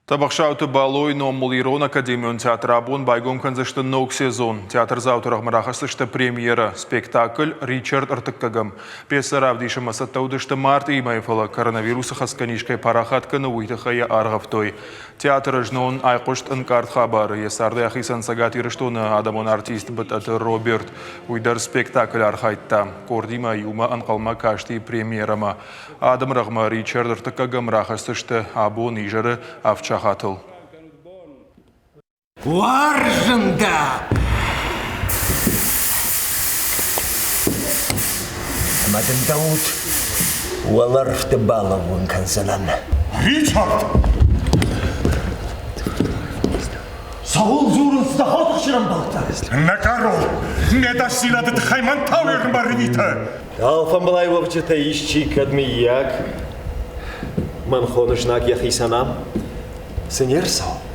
Табақшауты балой номул Ирон Академион театр абон байгон конзашты ног сезон. Театр заутырах марахасышты премьера. Спектакль Ричард Артыккагам. Пьеса равдиша масаттаудышты март имайфала. Коронавируса хасканишкай парахатканы уйтахая аргавтой. Театр жнон айқошт инкарт хабары. Есарды ахисан сагат ирыштуны адамон артист бітаты Роберт. Уйдар спектакль архайтта. Кордима юма анқалма кашти премьерама. Адам рағма Ричард Артыккагам рахасышты абон ижары авча Хатыл. Варжында! Амадын Дауд, уаларфты балавын канзанан. Ричард! Саул зурынсда хатық шырам балықта. Накарол, не дасиладыд хайман тауэрн барвита. Алфан балай вовчета ищик адмияк. Манхонышнак яхисанам. Сенерсо.